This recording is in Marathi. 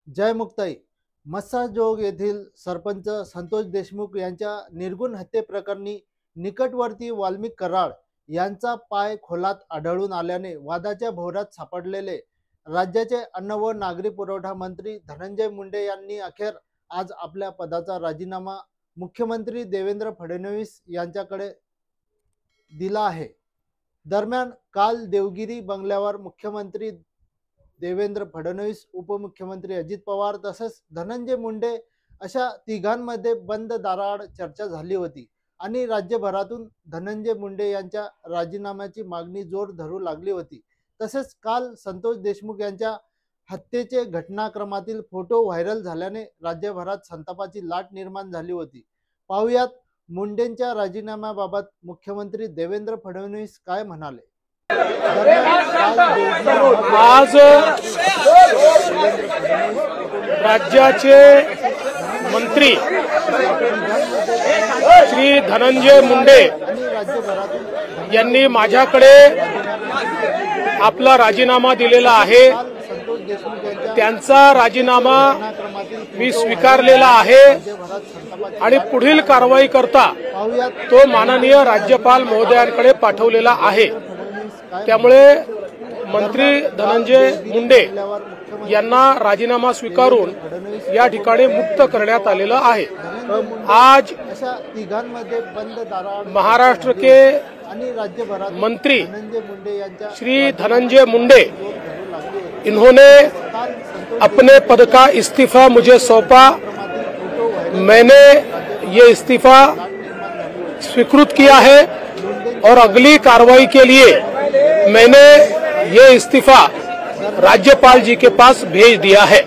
जयमुक्ताई मस्साजोग येथील सरपंच संतोष देशमुख यांच्या निर्गुण हत्येप्रकरणी निकटवर्ती वाल्मिक कराड यांचा पाय खोलात आढळून आल्याने वादाच्या भोवऱ्यात सापडलेले राज्याचे अन्न व नागरी पुरवठा मंत्री धनंजय मुंडे यांनी अखेर आज आपल्या पदाचा राजीनामा मुख्यमंत्री देवेंद्र फडणवीस यांच्याकडे दिला आहे। दरम्यान काल देवगिरी बंगल्यावर मुख्यमंत्री देवेंद्र फडणवीस, उपमुख्यमंत्री अजित पवार तसेच धनंजय मुंडे अशा तिघांमध्ये बंद दाराआड चर्चा झाली होती आणि राज्यभरातून धनंजय मुंडे यांच्या राजीनाम्याची मागणी जोर धरू लागली होती। तसेच काल संतोष देशमुख यांच्या हत्येचे घटनाक्रमातील फोटो व्हायरल झाल्याने राज्यभरात संतापाची लाट निर्माण झाली होती। पाहुयात मुंडेंच्या राजीनाम्याबाबत मुख्यमंत्री देवेंद्र फडणवीस काय म्हणाले। आज राज्याचे मंत्री श्री धनंजय मुंडे यांनी माझ्याकडे आपला राजीनामा दिलेला आहे। त्यांचा राजीनामा मी स्वीकारलेला आहे आणि पुढील कारवाई करता तो माननीय राज्यपाल महोदयांकडे पाठवलेला आहे। त्यामुळे मंत्री धनंजय मुंडे यांना राजीनामा स्वीकारून या ठिकाणी मुक्त करण्यात आलेलं आहे। आज महाराष्ट्र के मंत्री श्री धनंजय मुंडे इन्होंने अपने पद का इस्तीफा मुझे सौंपा। मैंने ये इस्तीफा स्वीकृत किया है और अगली कार्रवाई के लिए मैंने ये इस्तीफा राज्यपाल जी के पास भेज दिया है।